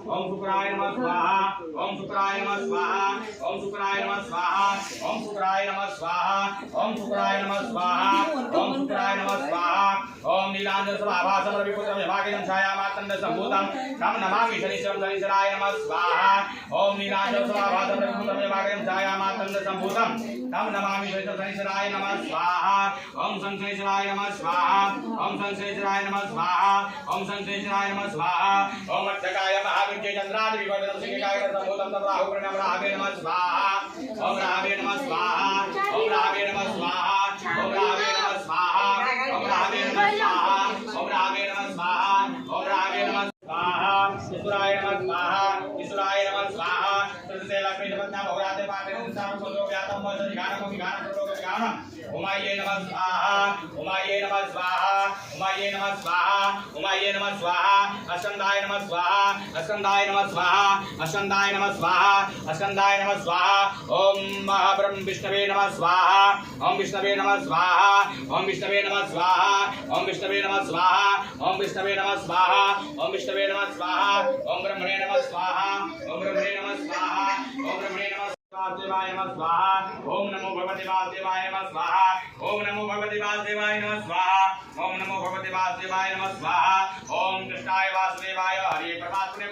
ओम शुक्राय नमः स्वाहा ओम शुक्राय नमः स्वाहा ओम शुक्राय नमः स्वाहा ओम शुक्राय नमः स्वाहा ओम शुक्राय नमः स्वाहा ओम शुक्राय नमः स्वाहा ओम नीलांजन समाभासम रविपुत्रम यभागिनं छायामातंड संभूतं तम नमामि शनिश्चरं शनिश्चराय नमः स्वाहा ओम नीलांजन समाभासम रविपुत्रम यभागिनं छायामातंड संभूतं तम नमामि शनिश्चराय नमः स्वाहा ओम शनिश्चराय नमः स्वाहा ओम शनिश्चराय नमः स्वाहा ओम शनिश्चराय नमः स्वाहा ओम अक्षकाय महाविद्ये चंद्रादि विवर्धनं सिंहकाय संभूतं तम राहु प्रणव राहवे नमः स्वाहा ओम राहवे नमः स्वाहा ओम राहवे नमः स्वाहा ओम राहवे नमः स्वाहा ओम राहवे नमः स्वाहा ओम राहवे नमः स्वाहा ओम राहवे नमः स्वाहा ईश्वराय नमः स्वाहा ईश्वराय नमः स्वाहा तुलसी लक्ष्मी जपन्ना भगवाते पाटे संसार को व्यातम वज्रगानम विगानम विगानम उमाये नमः स्वाहा उमाये नमः स्वाहा उमाये नमः स्वाहा उमाये नमः स्वाहा अस्कंदाय नमः स्वाहा अस्कंदाय नमः स्वाहा अस्कंदाय नमः स्वाहा अस्कंदाय नमः स्वाहा ओम महाब्रह्म विष्णवे नमः स्वाहा ओम विष्णवे नमः स्वाहा ओम विष्णवे नमः स्वाहा ओम विष्णवे नमः स्वाहा ओम विष्णवे नमः स्वाहा ओम विष्णवे नमः स्वाहा ओम ब्रह्मणे नमः स्वाहा ओम ब्रह्मणे नमः स्वाहा ओम ब्रह्मणे नमः वासुदेवाय नमः स्वाहा ओम नमो भगवते वासुदेवाय नमः स्वाहा ओम नमो भगवते वासुदेवाय नमः स्वाहा ओम नमो भगवते वासुदेवाय नमः स्वाहा ओम कृष्णाय वासुदेवाय हरे परमात्मने